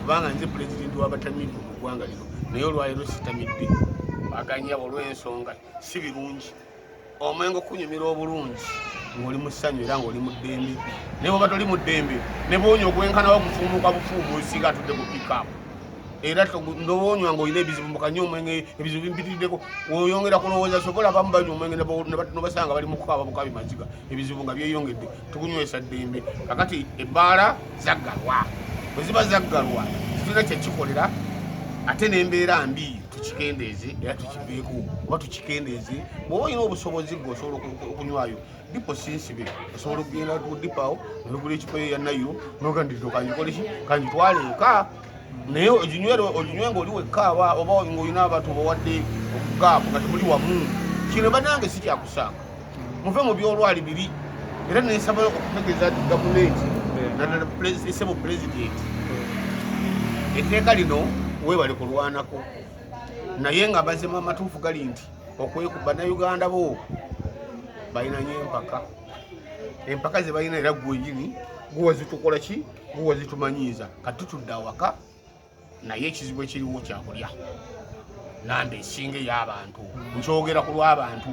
kubanga nze pulezidenti w'abatamidde mu ggwanga lino naye olwaleero sitamidde baganya olw'ensonga si birungi omwenge okunyumira obulungi ng'oli mu ssanyu era ng'oli mu ddembe naye bwoba toli mu ddembe ne bwonywa ogwenkanawo gufuumuka bufuumu osinga atudde ku pikapu era ndowonywa ng'olina ebizibu mukanye omwenge ebizibu bimpitiriddeko oyongera kulowooza sobola abamu banywa omwenge nobasanga bali mu kukaaba bukabi maziga ebizibu nga byeyongedde tukunywesa ddembe kakati ebbaala zaggalwa bwe ziba zaggalwa tulina kyekikolera ate n'embeera mbi tukikendeeze era tukiveeko oba tukikendeeze bw'oba olina obusobozi gwe osobola okunywayo dipo sinsibe osobola okugenda ku dipawo nolugula ekipoyo ya nayiro nogandidde kanjikoleki kanjitwale eka naye oginywe ng'oli wekkaaba oba ng'olina abantu obawadde okugaapu nga temuli wamu kino banange si kyakusanga muve mu byolwali biri era nensaba okutegeeza ti gavumenti naddala esebo pulezidenti etteeka lino weebale kulwanako naye nga mazima amatuufu gali nti bannayuganda bo balinanyo empaka ze balina era gwenyini guwazitukola ki guwazitumanyiiza kati tutudde awaka naye ekizibu ekiriwo kyakulya namba esinga ey'abantu nkyogera ku lw'abantu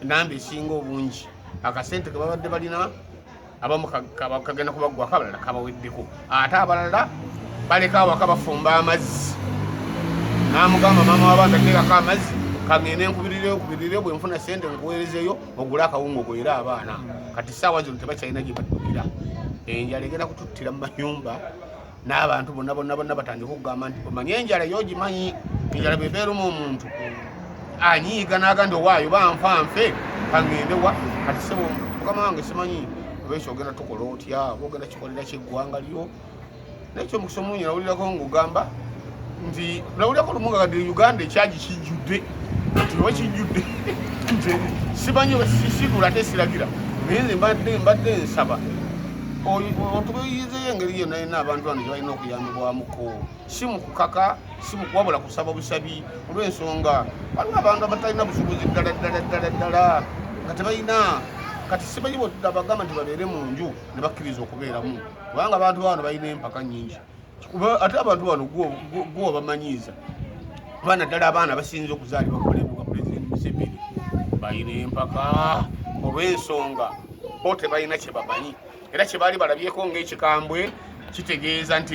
namba esinga obungi akasente kebabadde balina abamu kagenda kubaggwako abalala kabaweddeko ate abalala baleka awaka bafumba amazzi namugamba maama w'abantu ateekako amazzi kagende nkubirire bwe nfuna sente nkuweerezeyo ogule akawunga ogwera abaana kati saawa zino tebakyalina gye baddukira enjala egenda kututtira mu mayumba n'abantu bonna batandika okugamba nti omanyi enjala yogimanyi enjala bebeerumu omuntu anyiiga n'agandi owaayo banfanfe kangendewa kati sebo mukama wange simanyi oba ekyogenda tukola otya oba ogenda kikolera kyeggwanga lyo nekyo mukisa omunyi nawulirako ngugamba nti nawulirako lumunga kati Uganda ekyagi kijjudde nti oba kijjudde nti simanyi sisigula ate siragira naye nze mbadde nsaba otubeyizeyo engeri yonna yonna abantu bano gyebalina okuyambibwamuko si mu kukaka si mu kuwabula kusaba busabi olw'ensonga waliwo abantu abatalina busobozi ddala nga tebalina kati simanyi bagamba nti babeere mu nju ne bakkiriza okubeeramu kubanga abantu bano balina empaka nnyingi ate abantu bano gwe wabamanyiiza abaana ddala abaana basinze okuzaalibwa kulebuka pulezidenti Museveni balina empaka olw'ensonga bo tebalina kye bamanyi era kye baali balabyeko ng'ekikambwe kitegeeza nti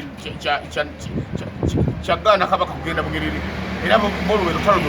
kyagaana kabaka kugenda bugerere era bolwe lutalo